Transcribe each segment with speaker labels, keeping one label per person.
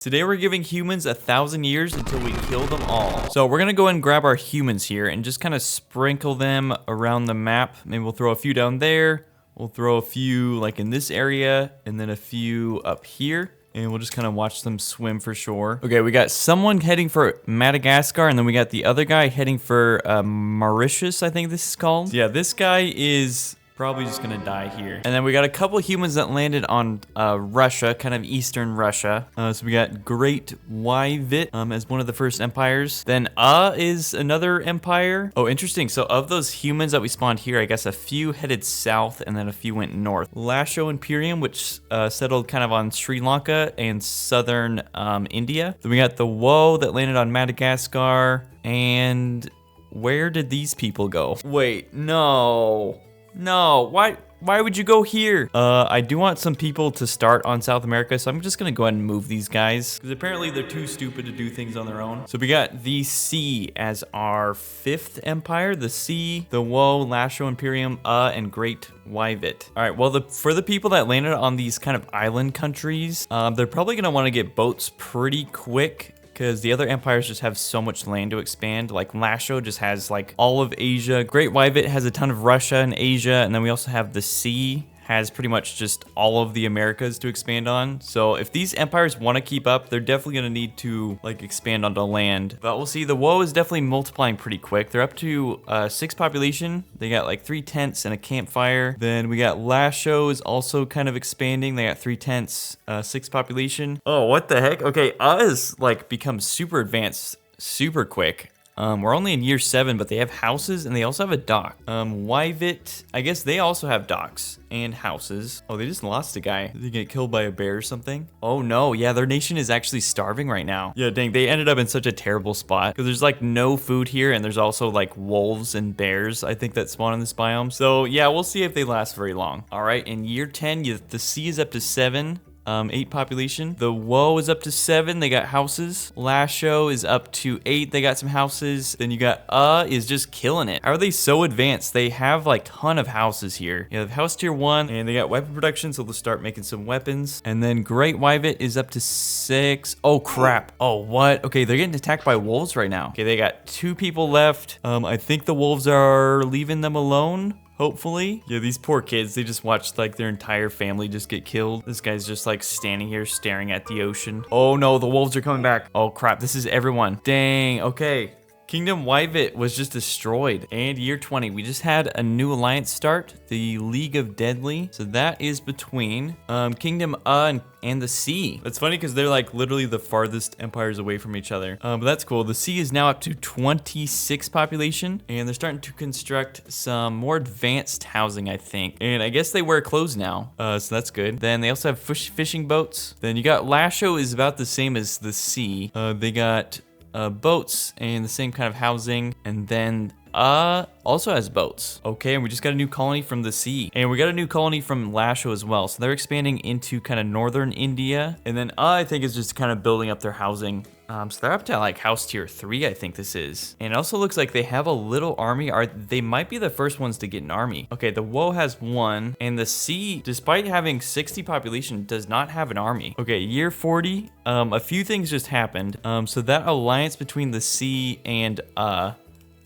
Speaker 1: Today we're giving humans 1,000 years until we kill them all. So we're gonna go ahead and grab our humans here and just kind of sprinkle them around the map. Maybe we'll throw a few down there. We'll throw a few like in this area and then a few up here. And we'll just kind of watch them swim for shore. Okay, we got someone heading for Madagascar, and then we got the other guy heading for Mauritius, I think this is called. So yeah, this guy is probably just gonna die here. And then we got a couple humans that landed on Russia, kind of eastern Russia. So we got Great Wyvit as one of the first empires. Then is another empire. Oh, interesting. So of those humans that we spawned here, I guess a few headed south and then a few went north. Lasho Imperium, which settled kind of on Sri Lanka and southern India. Then we got the Woe that landed on Madagascar. And where did these people go? Wait, no. No, why would you go here? I do want some people to start on South America, so I'm just gonna go ahead and move these guys, because apparently they're too stupid to do things on their own. So we got the Sea as our 5th empire, the Sea, the Woe, Lasho Imperium, and Great Wyvit. All right, well, for the people that landed on these kind of island countries, they're probably gonna wanna get boats pretty quick, because the other empires just have so much land to expand. Like Lasho just has like all of Asia. Great Wyvit has a ton of Russia and Asia. And then we also have the Sea has pretty much just all of the Americas to expand on. So if these empires want to keep up, they're definitely going to need to like expand onto land. But we'll see. The Woe is definitely multiplying pretty quick. They're up to 6 population. They got like 3 tents and a campfire. Then we got Lasho is also kind of expanding. They got 3 tents, 6 population. Oh, what the heck? Okay, is like become super advanced super quick. We're only in year 7, but they have houses and they also have a dock. Wyvit, I guess they also have docks and houses. Oh, they just lost a guy. Did he get killed by a bear or something? Oh no, yeah, their nation is actually starving right now. Yeah, dang, they ended up in such a terrible spot because there's like no food here and there's also like wolves and bears, I think, that spawn in this biome. So yeah, we'll see if they last very long. All right, in year 10, the Sea is up to 7. 8 population. The Woe is up to 7. They got houses. Lasho is up to 8. They got some houses. Then you got is just killing it. How are they so advanced? They have like ton of houses here. You have house tier 1 and they got weapon production, so they'll start making some weapons. And then Great Wyvit is up to 6. Oh crap. Oh what? Okay, they're getting attacked by wolves right now. Okay, they got 2 people left. I think the wolves are leaving them alone. Hopefully. Yeah, these poor kids, they just watched like their entire family just get killed. This guy's just like standing here staring at the ocean. Oh no, the wolves are coming back. Oh crap, this is everyone. Dang, okay. Kingdom Wyvit was just destroyed. And year 20, we just had a new alliance start, the League of Deadly. So that is between Kingdom and the Sea. That's funny because they're like literally the farthest empires away from each other. But that's cool. The Sea is now up to 26 population, and they're starting to construct some more advanced housing, I think. And I guess they wear clothes now, so that's good. Then they also have fishing boats. Then you got Lasho is about the same as the Sea. They got boats and the same kind of housing, and then also has boats. Okay, and we just got a new colony from the Sea, and we got a new colony from Lasho as well, so they're expanding into kind of northern India. And then I think is just kind of building up their housing. So they're up to like house tier 3, I think this is. And it also looks like they have a little army. They might be the first ones to get an army. Okay, the Woe has 1, and the Sea, despite having 60 population, does not have an army. Okay, year 40, a few things just happened. So that alliance between the Sea and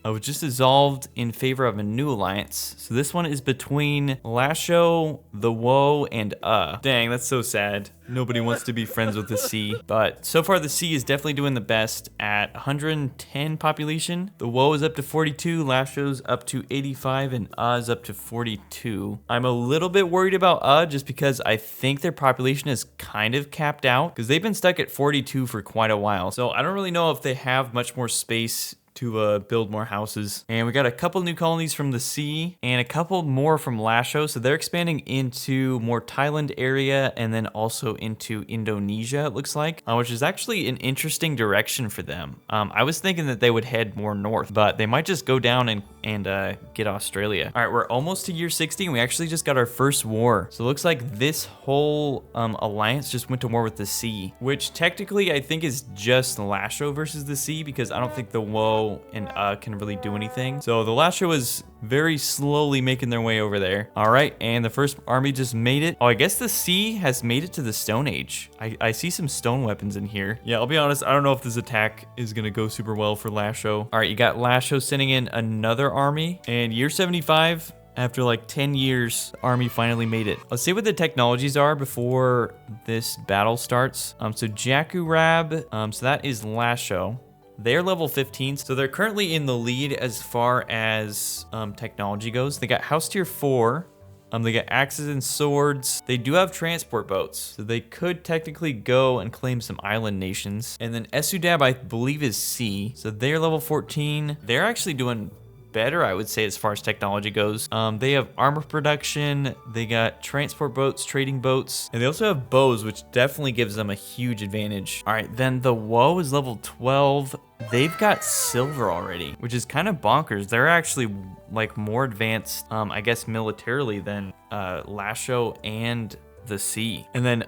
Speaker 1: was just dissolved in favor of a new alliance. So this one is between Lasho, the Woe, and Dang, that's so sad. Nobody wants to be friends with the Sea. But so far the Sea is definitely doing the best at 110 population. The Woe is up to 42, Lasho's up to 85, and is up to 42. I'm a little bit worried about just because I think their population is kind of capped out, because they've been stuck at 42 for quite a while. So I don't really know if they have much more space to build more houses. And we got a couple new colonies from the Sea and a couple more from Lasho. So they're expanding into more Thailand area and then also into Indonesia, it looks like, which is actually an interesting direction for them. I was thinking that they would head more north, but they might just go down and get Australia. All right, we're almost to year 60 and we actually just got our first war. So it looks like this whole alliance just went to war with the Sea, which technically I think is just Lasho versus the Sea, because I don't think the Woe and can really do anything. So the Lasho is very slowly making their way over there. All right, and the first army just made it. Oh, I guess the sea has made it to the Stone Age. I see some stone weapons in here. Yeah, I'll be honest, I don't know if this attack is gonna go super well for Lasho. All right, you got Lasho sending in another army, and year 75, after like 10 years, the army finally made it. Let's see what the technologies are before this battle starts. So Jakku Rab, so that is Lasho. They're level 15, so they're currently in the lead as far as technology goes. They got House Tier 4. They got axes and swords. They do have transport boats, so they could technically go and claim some island nations. And then Esudab, I believe, is C, so they're level 14. They're actually doing better, I would say, as far as technology goes. They have armor production, they got transport boats, trading boats, and they also have bows, which definitely gives them a huge advantage. All right, then the Woe is level 12. They've got silver already, which is kind of bonkers. They're actually like more advanced, I guess, militarily than Lasho and the Sea. And then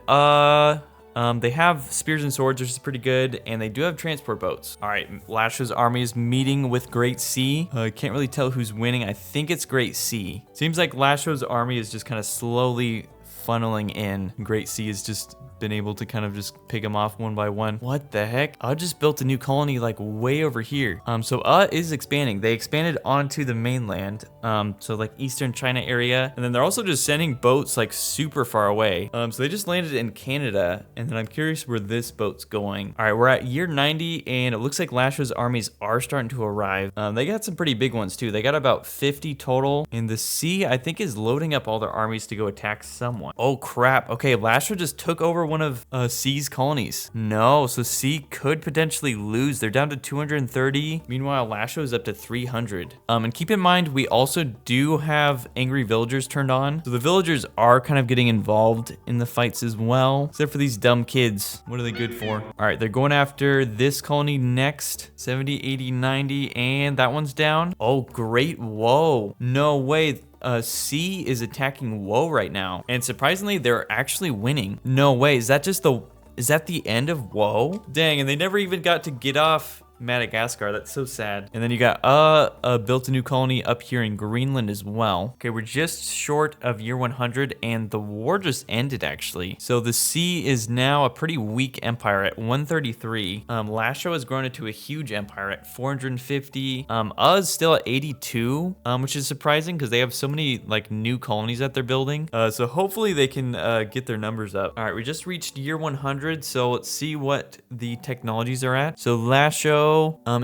Speaker 1: they have spears and swords, which is pretty good, and they do have transport boats. All right, Lasho's army is meeting with Great Sea. I can't really tell who's winning. I think it's Great Sea. Seems like Lasho's army is just kind of slowly funneling in. Great Sea has just been able to kind of just pick them off one by one. What the heck? Just built a new colony like way over here. So is expanding. They expanded onto the mainland, so like Eastern China area, and then they're also just sending boats like super far away. So they just landed in Canada, and then I'm curious where this boat's going. All right, we're at year 90, and it looks like Lasho's armies are starting to arrive. They got some pretty big ones too. They got about 50 total, and the Sea, I think, is loading up all their armies to go attack someone. Oh crap. Okay, Lasho just took over one of Sea's colonies. No, so Sea could potentially lose. They're down to 230. Meanwhile, Lasho is up to 300. And keep in mind, we also do have angry villagers turned on. So the villagers are kind of getting involved in the fights as well. Except for these dumb kids. What are they good for? All right, they're going after this colony next. 70, 80, 90, and that one's down. Oh, great. Whoa. No way. C is attacking Woe right now, and surprisingly, they're actually winning. No way. Is that the end of Woe? Dang, and they never even got to get off Madagascar. That's so sad. And then you got built a new colony up here in Greenland as well. Okay, we're just short of year 100, and the war just ended actually. So the Sea is now a pretty weak empire at 133. Lasho has grown into a huge empire at 450. Is still at 82, which is surprising because they have so many like new colonies that they're building. So hopefully they can get their numbers up. All right, we just reached year 100, so let's see what the technologies are at. So Lasho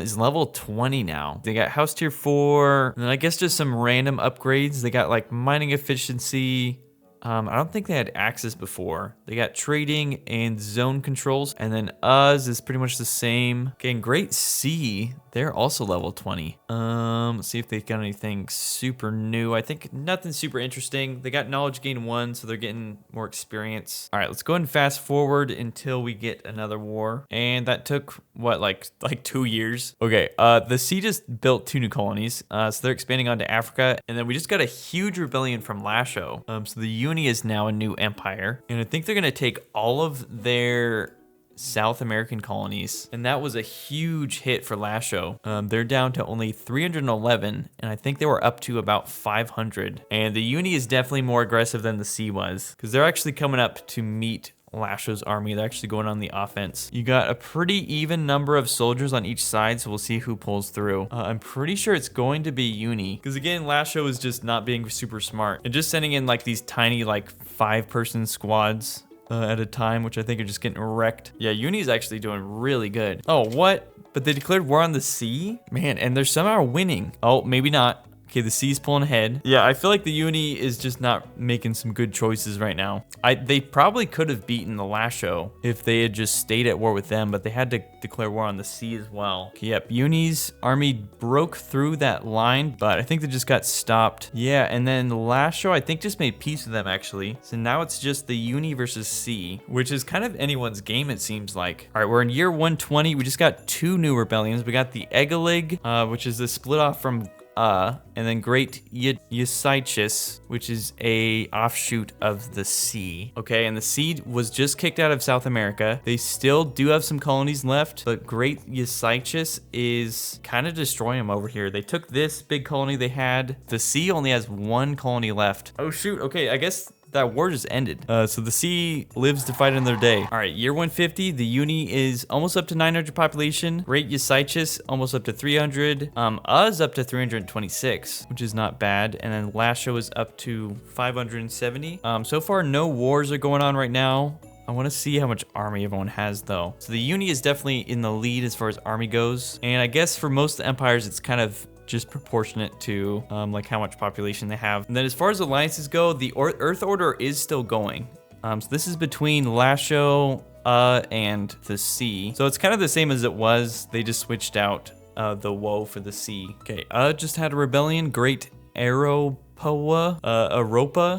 Speaker 1: is level 20 now. They got House Tier 4, and then I guess just some random upgrades. They got like mining efficiency. I don't think they had access before. They got trading and zone controls, and then is pretty much the same. Okay, and Great Sea, they're also level 20. Let's see if they've got anything super new. I think nothing super interesting. They got knowledge gain 1, so they're getting more experience. All right, let's go ahead and fast forward until we get another war. And that took, what, like 2 years? Okay, the Sea just built 2 new colonies, so they're expanding onto Africa. And then we just got a huge rebellion from Lasho. So the Uni is now a new empire. And I think they're gonna take all of their South American colonies, and that was a huge hit for Lasho. They're down to only 311, and I think they were up to about 500. And the Uni is definitely more aggressive than the Sea was, because they're actually coming up to meet Lasho's army. They're actually going on the offense. You got a pretty even number of soldiers on each side, so we'll see who pulls through. I'm pretty sure it's going to be Uni, because again, Lasho is just not being super smart and just sending in like these tiny like 5-person squads at a time, which I think are just getting wrecked. Yeah, Uni is actually doing really good. Oh, what? But they declared war on the Sea? Man, and they're somehow winning. Oh, maybe not. Okay, the Sea's pulling ahead. Yeah, I feel like the Uni is just not making some good choices right now. They probably could have beaten the Lasho if they had just stayed at war with them, but they had to declare war on the Sea as well. Okay, yep, Uni's army broke through that line, but I think they just got stopped. Yeah, and then Lasho, I think, just made peace with them, actually. So now it's just the Uni versus Sea, which is kind of anyone's game, it seems like. All right, we're in year 120. We just got 2 new rebellions. We got the Egalig, which is the split off from and then Great Ysichus, which is a offshoot of the Sea. Okay, and the Sea was just kicked out of South America. They still do have some colonies left, but Great Ysichus is kind of destroying them over here. They took this big colony they had. The Sea only has one colony left. Oh shoot, okay, I guess that war just ended. So the Sea lives to fight another day. All right, year 150, the Uni is almost up to 900 population. Great Ysichus almost up to 300. Uz up to 326, which is not bad. And then Lasho is up to 570. So far, no wars are going on right now. I want to see how much army everyone has though. So the Uni is definitely in the lead as far as army goes. And I guess for most of the empires, it's kind of just proportionate to like how much population they have. And then as far as alliances go, the Earth Order is still going. So this is between Lasho and the Sea. So it's kind of the same as it was. They just switched out the woe for the Sea. Okay, just had a rebellion. Great Aropa.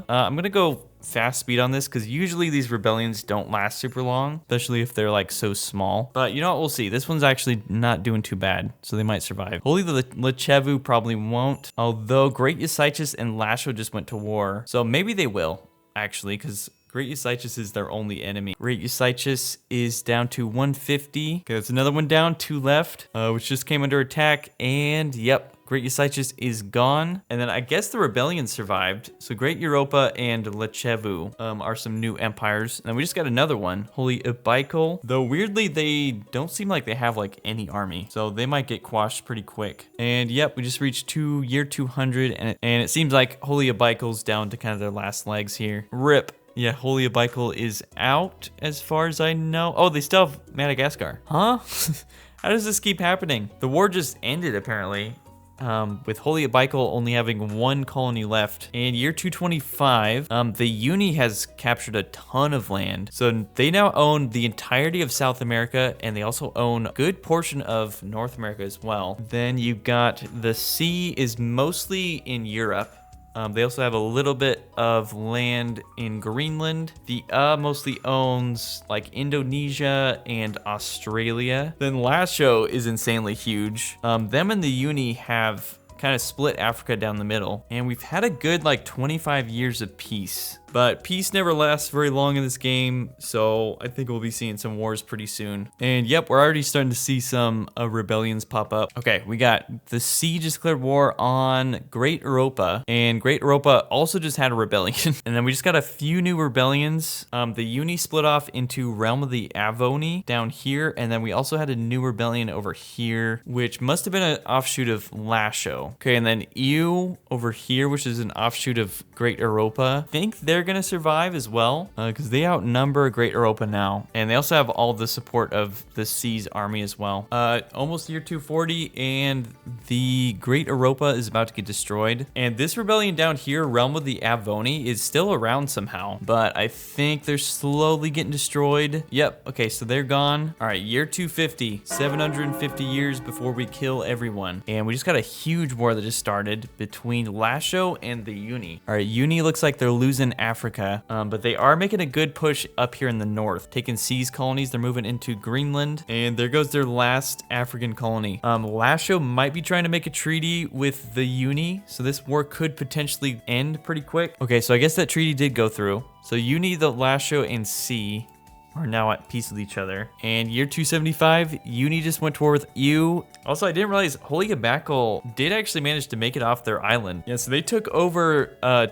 Speaker 1: I'm gonna go fast speed on this because usually these rebellions don't last super long, especially if they're like so small. But you know what, we'll see. This one's actually not doing too bad, so they might survive. Holy Lechevu probably won't, although Great Ysichus and Lasho just went to war, so maybe they will actually, because Great Ysichus is their only enemy. Great Ysichus is down to 150. Okay, that's another one down, 2 left, which just came under attack, and yep, Great Ysichus is gone. And then I guess the rebellion survived. So Great Europa and Lechevu are some new empires. And then we just got another one, Holy Abaikal. Though weirdly, they don't seem like they have like any army. So they might get quashed pretty quick. And yep, we just reached year 200. And it seems like Holy Abaikal's down to kind of their last legs here. RIP. Yeah, Holy Abaikal is out as far as I know. Oh, they still have Madagascar. Huh? How does this keep happening? The war just ended apparently. With Holy Abaikal only having one colony left. In year 225, the Uni has captured a ton of land. So they now own the entirety of South America, and they also own a good portion of North America as well. Then you've got the Sea is mostly in Europe. They also have a little bit of land in Greenland. The mostly owns like Indonesia and Australia. Then Lasho is insanely huge. Them and the Uni have kind of split Africa down the middle. And we've had a good like 25 years of peace. But peace never lasts very long in this game, so I think we'll be seeing some wars pretty soon. And yep, we're already starting to see some rebellions pop up. Okay, we got the Sea just declared war on Great Europa, and Great Europa also just had a rebellion. And then we just got a few new rebellions. The Uni split off into Realm of the Avoni down here, and then we also had a new rebellion over here, which must have been an offshoot of Lasho. Okay, and then EU over here, which is an offshoot of Great Europa. I think they're gonna survive as well because they outnumber Great Europa now, and they also have all the support of the Sea's army as well. Almost year 240, and the Great Europa is about to get destroyed. And this rebellion down here, Realm of the Avoni, is still around somehow, but I think they're slowly getting destroyed. Yep, okay, so they're gone. All right, year 250, 750 years before we kill everyone. And we just got a huge war that just started between Lasho and the Uni. All right, Uni looks like they're losing Africa, but they are making a good push up here in the north, taking Sea's colonies. They're moving into Greenland, and there goes their last African colony. Lasho might be trying to make a treaty with the Uni, so this war could potentially end pretty quick. Okay, so I guess that treaty did go through. So Uni, the Lasho, and Sea are now at peace with each other. And year 275, Uni just went to war with EU. Also, I didn't realize Holy Abaikal did actually manage to make it off their island. Yeah, so they took over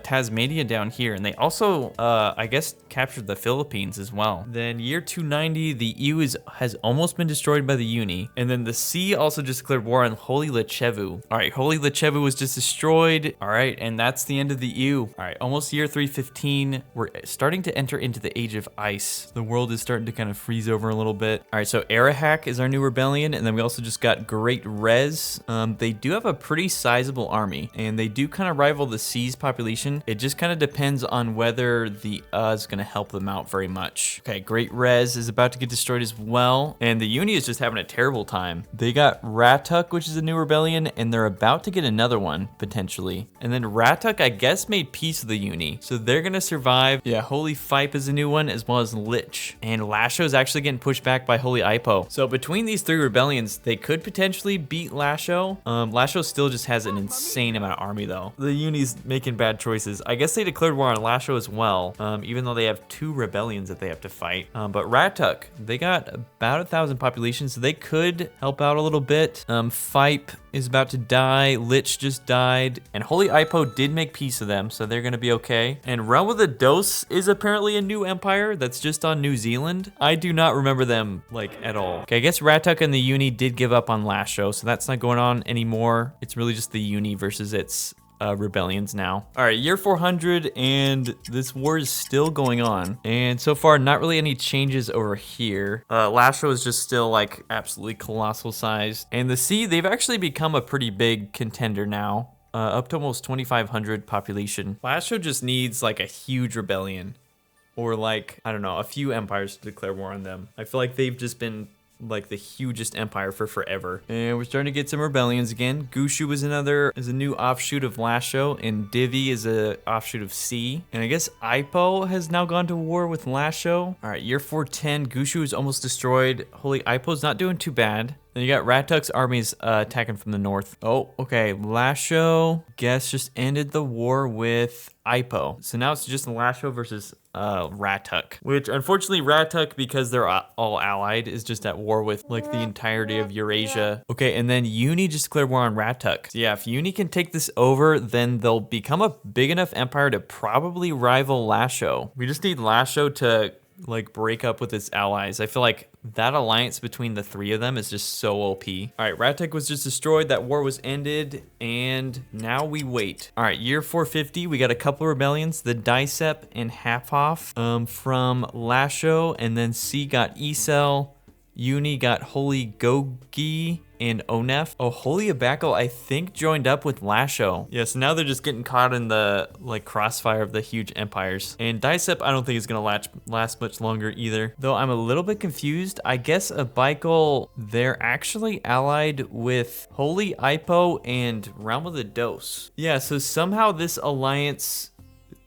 Speaker 1: Tasmania down here, and they also, I guess, captured the Philippines as well. Then year 290, the EU has almost been destroyed by the Uni. And then the Sea also just declared war on Holy Lechevu. All right, Holy Lechevu was just destroyed. All right, and that's the end of the EU. All right, almost year 315. We're starting to enter into the Age of Ice. The world is starting to kind of freeze over a little bit. All right, so Arahak is our new rebellion, and then we also just got Great Rez. They do have a pretty sizable army, and they do kind of rival the Sea's population. It just kind of depends on whether the is going to help them out very much. Okay, Great Rez is about to get destroyed as well, and the Uni is just having a terrible time. They got Ratuk, which is a new rebellion, and they're about to get another one, potentially. And then Ratuk, I guess, made peace with the Uni, so they're going to survive. Yeah, Holy Fipe is a new one, as well as Lich. And Lasho is actually getting pushed back by Holy Ipo. So between these 3 rebellions, they could potentially beat Lasho. Lasho still just has an insane amount of army though. The Uni's making bad choices. I guess they declared war on Lasho as well, even though they have 2 rebellions that they have to fight. But Ratuk, they got about 1,000 population, so they could help out a little bit. Fipe is about to die. Lich just died. And Holy Ipo did make peace with them, so they're gonna be okay. And Realm of the Dos is apparently a new empire that's just on New Zealand. I do not remember them, like, at all. Okay, I guess Ratuk and the Uni did give up on Lasho, so that's not going on anymore. It's really just the Uni versus its rebellions now. All right, year 400, and this war is still going on. And so far, not really any changes over here. Lasho is just still like absolutely colossal sized. And the Sea, they've actually become a pretty big contender now. Up to almost 2,500 population. Lasho just needs like a huge rebellion. Or like, I don't know, a few empires to declare war on them. I feel like they've just been like the hugest empire for forever. And we're starting to get some rebellions again. Gushu is a new offshoot of Lasho, and Divi is a offshoot of Sea. And I guess Ipo has now gone to war with Lasho. All right, year 410, Gushu is almost destroyed. Holy Ipo's not doing too bad. Then you got Ratuk's armies attacking from the north. Oh, okay. Lasho, guess, just ended the war with Ipo. So now it's just Lasho versus Ratuk. Which, unfortunately, Ratuk, because they're all allied, is just at war with, like, the entirety of Eurasia. Okay, and then Uni just declared war on Ratuk. So yeah, if Uni can take this over, then they'll become a big enough empire to probably rival Lasho. We just need Lasho to, like, break up with its allies. I feel like that alliance between the 3 of them is just so OP. All right, Ratuk was just destroyed. That war was ended, and now we wait. All right, year 450, we got a couple of rebellions. The Dicep and Hapoff from Lasho, and then C got Isel. Uni got Holy Gogi and Onef. Oh, Holy Abaco, I think, joined up with Lasho. Yeah, so now they're just getting caught in the, like, crossfire of the huge empires. And Dicep, I don't think is gonna last much longer either. Though I'm a little bit confused. I guess Abaco, they're actually allied with Holy Ipo and Realm of the Dos. Yeah, so somehow this alliance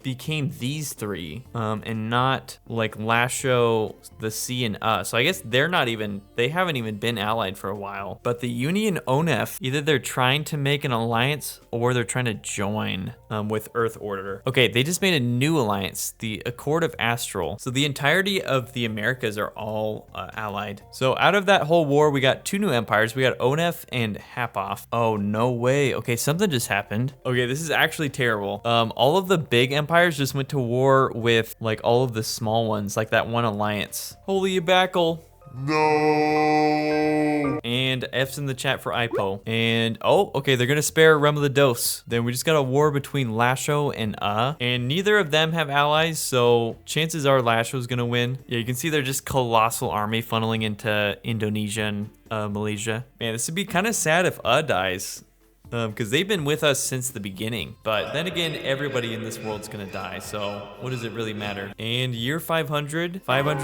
Speaker 1: became these 3 and not like Lasho, the Sea, and us. So I guess they haven't even been allied for a while. But the Uni and Onef, either they're trying to make an alliance or they're trying to join with Earth Order. Okay, they just made a new alliance, the Accord of Astral. So the entirety of the Americas are all allied. So out of that whole war, we got 2 new empires. We got Onef and Hapoff. Oh, no way. Okay, something just happened. Okay, this is actually terrible. All of the big empires just went to war with like all of the small ones, like that one alliance. Holy Abacle. No. And F's in the chat for Ipo. And oh, okay, they're gonna spare Realm of the Dos. Then we just got a war between Lasho and and neither of them have allies, so chances are Lasho's gonna win. Yeah, you can see they're just colossal army funneling into Indonesia and Malaysia. Man, this would be kind of sad if dies. Because they've been with us since the beginning. But then again, everybody in this world's gonna die, so what does it really matter? And year 500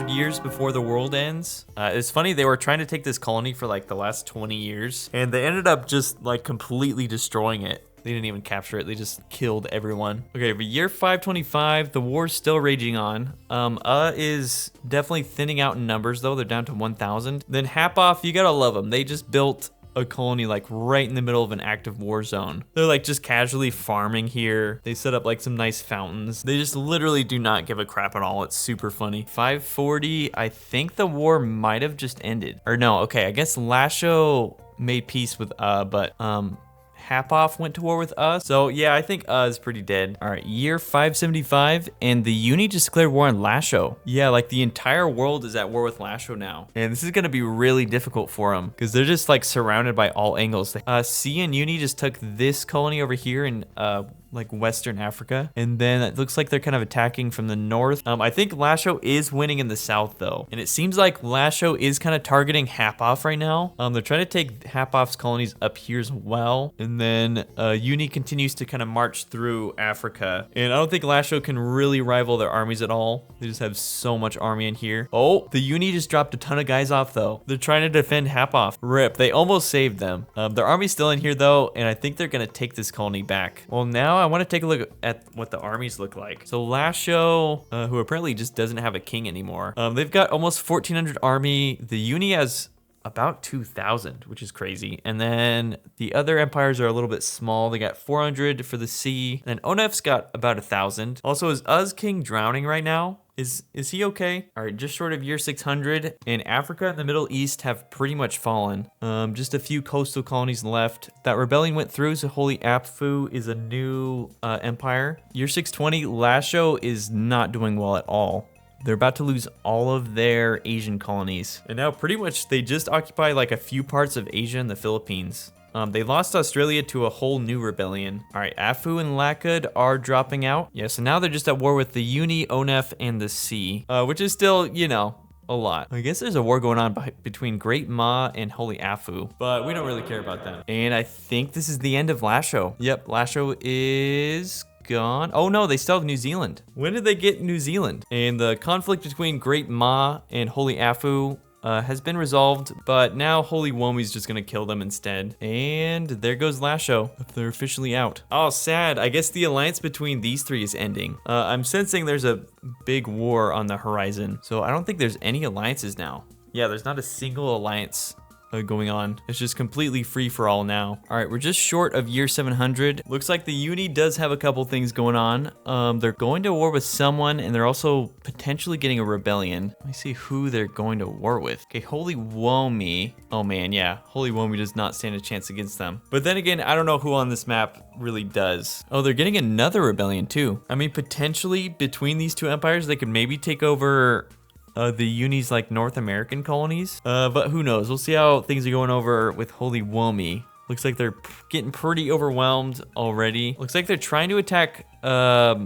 Speaker 1: years before the world ends. It's funny, they were trying to take this colony for like the last 20 years, and they ended up just like completely destroying it. They didn't even capture it, they just killed everyone. Okay, but year 525, the war's still raging on. Is definitely thinning out in numbers though, they're down to 1,000. Then Hapoff, you gotta love them. They just built a colony like right in the middle of an active war zone. They're like just casually farming here. They set up like some nice fountains. They just literally do not give a crap at all. It's super funny. 540, I think the war might have just ended. Or no, okay, I guess Lasho made peace with but Hapoff went to war with us. So yeah, I think is pretty dead. All right, year 575, and the Uni just declared war on Lasho. Yeah, like the entire world is at war with Lasho now. And this is gonna be really difficult for them because they're just like surrounded by all angles. C and Uni just took this colony over here in like Western Africa. And then it looks like they're kind of attacking from the north. I think Lasho is winning in the south though. And it seems like Lasho is kind of targeting Hapoff right now. They're trying to take Hapoff's colonies up here as well. And then Uni continues to kind of march through Africa. And I don't think Lasho can really rival their armies at all. They just have so much army in here. Oh, the Uni just dropped a ton of guys off though. They're trying to defend Hapoff. Rip, they almost saved them. Their army's still in here though. And I think they're gonna take this colony back. Well, now I want to take a look at what the armies look like. So Lasho, who apparently just doesn't have a king anymore. They've got almost 1,400 army. The Uni has about 2,000, which is crazy. And then the other empires are a little bit small. They got 400 for the sea. And Onef's got about 1,000. Also, is Uz King drowning right now? Is he okay? All right, just short of year 600. And Africa and the Middle East have pretty much fallen. Just a few coastal colonies left. That rebellion went through, so Holy Apfu is a new empire. Year 620, Lasho is not doing well at all. They're about to lose all of their Asian colonies. And now pretty much they just occupy like a few parts of Asia and the Philippines. They lost Australia to a whole new rebellion. All right, Afu and Lakud are dropping out. Yeah, so now they're just at war with the Uni, Onef, and the Sea, which is still, you know, a lot. I guess there's a war going on between Great Ma and Holy Afu, but we don't really care about them. And I think this is the end of Lasho. Yep, Lasho is gone. Oh no, they still have New Zealand. When did they get New Zealand? And the conflict between Great Ma and Holy Afu has been resolved, but now Holy Womi's just gonna kill them instead. And there goes Lasho. They're officially out. Oh, sad. I guess the alliance between these three is ending. I'm sensing there's a big war on the horizon, so I don't think there's any alliances now. Yeah, there's not a single alliance going on. It's just completely free for all now. All right, we're just short of year 700. Looks like the Uni does have a couple things going on. They're going to war with someone, and they're also potentially getting a rebellion. Let me see who they're going to war with. Okay, Holy Womi. Oh man, yeah. Holy Womi does not stand a chance against them. But then again, I don't know who on this map really does. Oh, they're getting another rebellion too. I mean, potentially between these two empires, they could maybe take over the Uni's like North American colonies, but who knows? We'll see how things are going over with Holy Womi. Looks like they're getting pretty overwhelmed already. Looks like they're trying to attack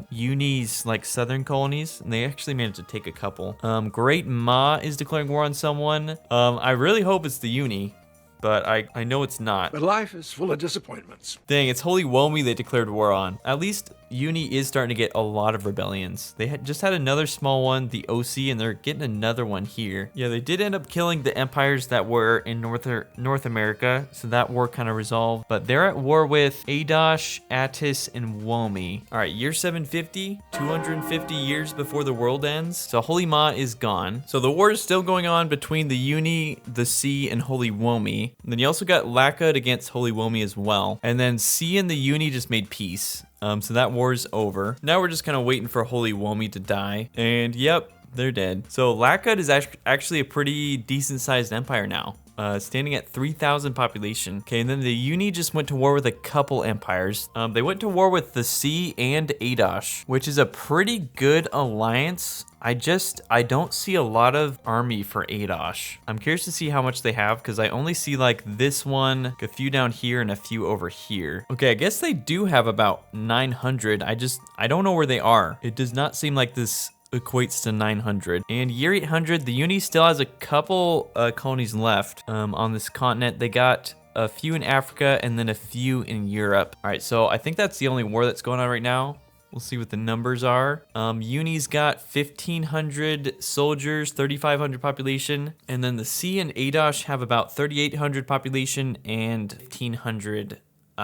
Speaker 1: Uni's like southern colonies, and they actually managed to take a couple. Great Ma is declaring war on someone. I really hope it's the Uni, but I know it's not.
Speaker 2: But life is full of disappointments.
Speaker 1: Dang, it's Holy Womi they declared war on. At least Uni is starting to get a lot of rebellions. They just had another small one, the OC, and they're getting another one here. Yeah, they did end up killing the empires that were in North America, so that war kind of resolved. But they're at war with Adosh, Attis, and Womi. All right, year 750, 250 years before the world ends. So Holy Ma is gone. So the war is still going on between the Uni, the Sea, and Holy Womi. And then you also got Lakud against Holy Womi as well. And then Sea and the Uni just made peace. So that war's over. Now we're just kind of waiting for Holy Womi to die. And yep, they're dead. So Lakud is actually a pretty decent sized empire now. Standing at 3,000 population. Okay, and then the Uni just went to war with a couple empires. They went to war with the Sea and Adosh, which is a pretty good alliance. I don't see a lot of army for Adosh. I'm curious to see how much they have, because I only see like this one, a few down here, and a few over here. Okay, I guess they do have about 900. I don't know where they are. It does not seem like this equates to 900. And year 800, the Uni still has a couple colonies left on this continent. They got a few in Africa and then a few in Europe. All right, so I think that's the only war that's going on right now. We'll see what the numbers are. Uni's got 1,500 soldiers, 3,500 population. And then the Sea and Adosh have about 3,800 population and 1,500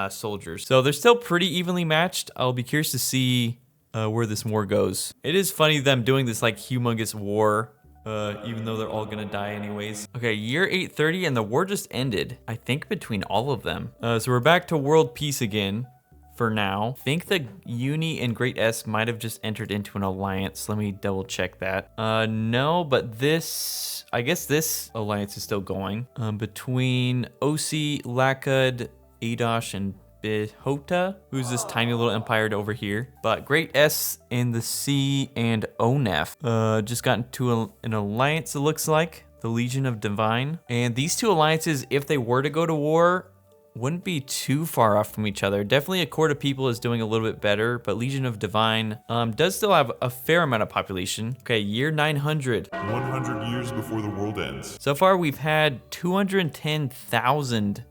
Speaker 1: soldiers. So they're still pretty evenly matched. I'll be curious to see where this war goes. It is funny them doing this like humongous war, even though they're all gonna die anyways. Okay, year 830 and the war just ended, I think, between all of them. So we're back to world peace again. For now, I think the Uni and Great S might have just entered into an alliance. Let me double check that. No, but I guess this alliance is still going between OC, Lakud, Adosh, and Bihota, who's this tiny little empire over here. But Great S and the Sea and Onef just got into an alliance, it looks like, the Legion of Divine. And these two alliances, if they were to go to war, wouldn't be too far off from each other. Definitely a Court of People is doing a little bit better, but Legion of Divine does still have a fair amount of population. Okay, year 900.
Speaker 3: 100 years before the world ends.
Speaker 1: So far, we've had 210,000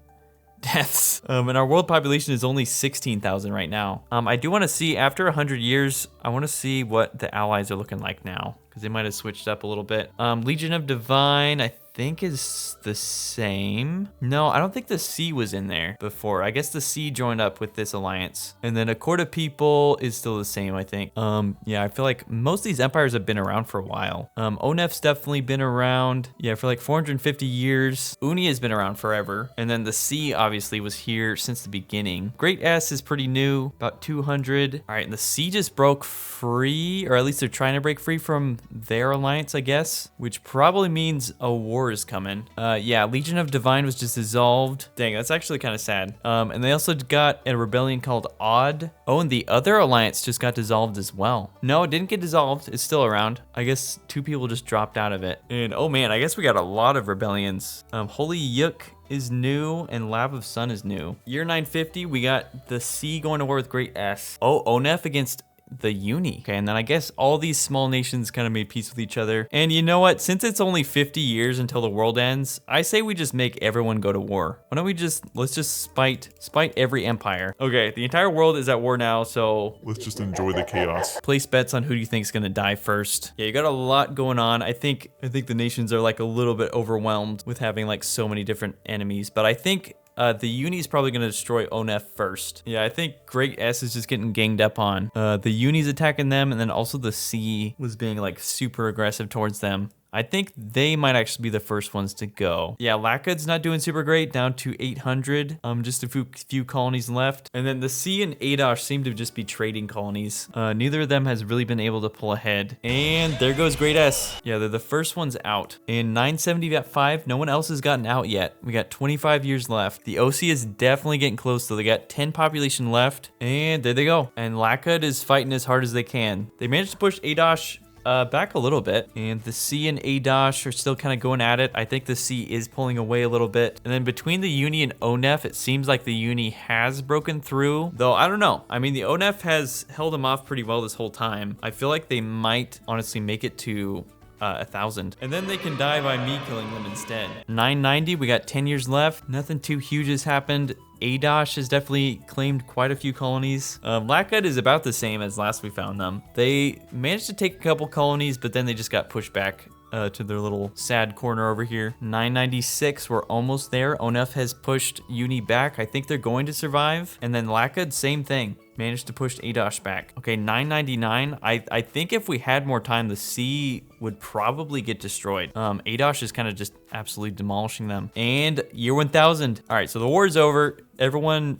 Speaker 1: deaths. And our world population is only 16,000 right now. I do want to see, after 100 years, I want to see what the allies are looking like now, because they might have switched up a little bit. Legion of Divine, I think is the same. No, I don't think the sea was in there before. I guess the sea joined up with this alliance. And then a court of people is still the same, I think. Yeah, I feel like most of these empires have been around for a while. Onef's definitely been around, yeah, for like 450 years. Uni has been around forever. And then the sea obviously was here since the beginning. Great S is pretty new, about 200. All right, and the sea just broke free, or at least they're trying to break free from their alliance, I guess, which probably means a war is coming. Yeah, Legion of Divine was just dissolved. Dang, that's actually kind of sad. And they also got a rebellion called Odd. Oh, and the other alliance just got dissolved as well. No, it didn't get dissolved. It's still around. I guess 2 people just dropped out of it. And oh man, I guess we got a lot of rebellions. Holy Yuk is new and Lab of Sun is new. Year 950, we got the sea going to war with Great S. Oh, Onef against the Uni. Okay, and then I guess all these small nations kind of made peace with each other. And you know what? Since it's only 50 years until the world ends, I say we just make everyone go to war. Why don't we let's just spite every empire. Okay, the entire world is at war now, so
Speaker 3: Let's just enjoy the chaos.
Speaker 1: place bets on who do you think is gonna die first. Yeah, you got a lot going on. I think the nations are like a little bit overwhelmed with having like so many different enemies, but I think the Uni is probably going to destroy Onef first. Yeah, I think Great S is just getting ganged up on. The Uni's attacking them, and then also the sea was being like super aggressive towards them. I think they might actually be the first ones to go. Yeah, Lakud's not doing super great, down to 800. Just a few colonies left. And then the Sea and Adosh seem to just be trading colonies. Neither of them has really been able to pull ahead. And there goes Great S. Yeah, they're the first ones out. In 975, no one else has gotten out yet. We got 25 years left. The OC is definitely getting close, though. They got 10 population left. And there they go. And Lakud is fighting as hard as they can. They managed to push Adosh back a little bit, and the Sea and Adosh are still kind of going at it. I think the Sea is pulling away a little bit, and then between the Uni and Onef, it seems like the Uni has broken through, though I don't know. I mean, the Onef has held them off pretty well this whole time. I feel like they might honestly make it to 1,000, and then they can die by me killing them instead. 990, we got 10 years left. Nothing too huge has happened. Adosh has definitely claimed quite a few colonies. Lakud is about the same as last we found them. They managed to take a couple colonies, but then they just got pushed back to their little sad corner over here. 996, we're almost there. Onef has pushed Uni back. I think they're going to survive. And then Lakud, same thing. Managed to push Adosh back. Okay, 999. I think if we had more time, the sea would probably get destroyed. Adosh is kind of just absolutely demolishing them. And year 1000. All right, so the war is over. Everyone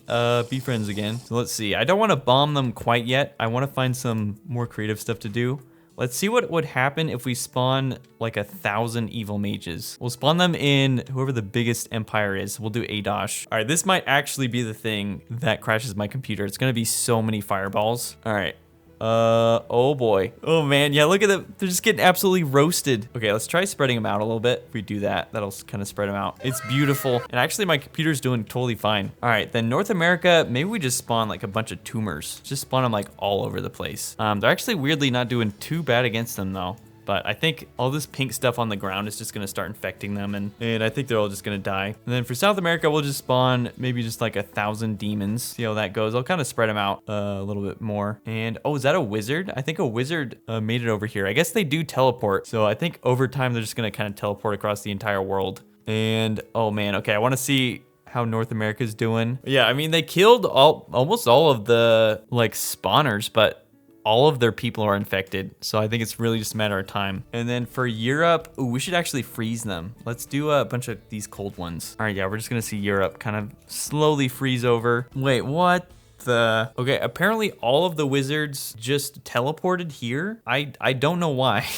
Speaker 1: be friends again. So let's see. I don't want to bomb them quite yet. I want to find some more creative stuff to do. Let's see what would happen if we spawn like 1,000 evil mages. We'll spawn them in whoever the biggest empire is. We'll do Adosh. All right, this might actually be the thing that crashes my computer. It's gonna be so many fireballs. All right. Oh boy. Oh man, yeah, look at them. They're just getting absolutely roasted. Okay, let's try spreading them out a little bit. If we do that, that'll kind of spread them out. It's beautiful. And actually my computer's doing totally fine. All right, then North America, maybe we just spawn like a bunch of tumors. Just spawn them like all over the place. They're actually weirdly not doing too bad against them though. But I think all this pink stuff on the ground is just going to start infecting them, and I think they're all just going to die. And then for South America, we'll just spawn maybe just like 1,000 demons. See how that goes. I'll kind of spread them out a little bit more. And oh, is that a wizard? I think a wizard made it over here. I guess they do teleport. So I think over time, they're just going to kind of teleport across the entire world. And oh man, okay, I want to see how North America's doing. Yeah, I mean, they killed almost all of the like spawners, but all of their people are infected, so I think it's really just a matter of time. And then for Europe, ooh, we should actually freeze them. Let's do a bunch of these cold ones. All right, yeah, we're just gonna see Europe kind of slowly freeze over. Wait, what the? Okay, apparently all of the wizards just teleported here. I don't know why.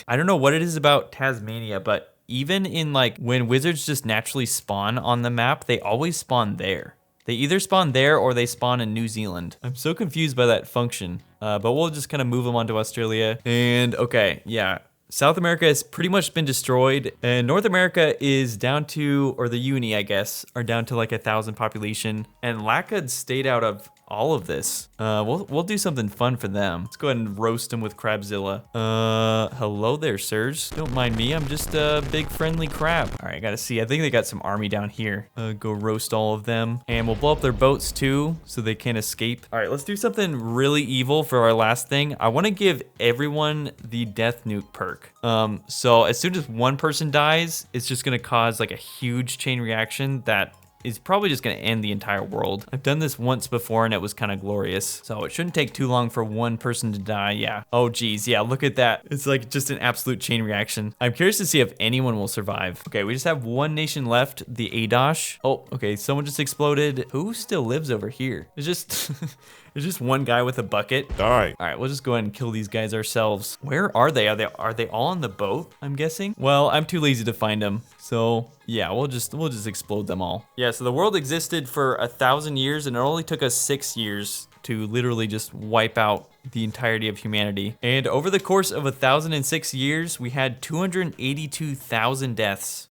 Speaker 1: I don't know what it is about Tasmania, but even in like when wizards just naturally spawn on the map, they always spawn there. They either spawn there or they spawn in New Zealand. I'm so confused by that function, but we'll just kind of move them onto Australia. And okay, yeah. South America has pretty much been destroyed, and North America is down to, or the Uni, I guess, are down to like 1,000 population. And Lakud stayed out of all of this. We'll do something fun for them. Let's go ahead and roast them with Crabzilla. Hello there, sirs. Don't mind me. I'm just a big friendly crab. All right, I gotta see. I think they got some army down here. Go roast all of them. And we'll blow up their boats too, so they can't escape. All right, let's do something really evil for our last thing. I want to give everyone the death nuke perk. So as soon as one person dies, it's just gonna cause like a huge chain reaction that is probably just gonna end the entire world. I've done this once before and it was kind of glorious. So it shouldn't take too long for one person to die, yeah. Oh geez, yeah, look at that. It's like just an absolute chain reaction. I'm curious to see if anyone will survive. Okay, we just have one nation left, the Adosh. Oh, okay, someone just exploded. Who still lives over here? It's just, it's just one guy with a bucket.
Speaker 3: Die.
Speaker 1: All right, we'll just go ahead and kill these guys ourselves. Where are they? Are they all on the boat, I'm guessing? Well, I'm too lazy to find them. So yeah, we'll just explode them all. Yeah, so the world existed for 1,000 years and it only took us 6 years to literally just wipe out the entirety of humanity. And over the course of 1,006 years, we had 282,000 deaths.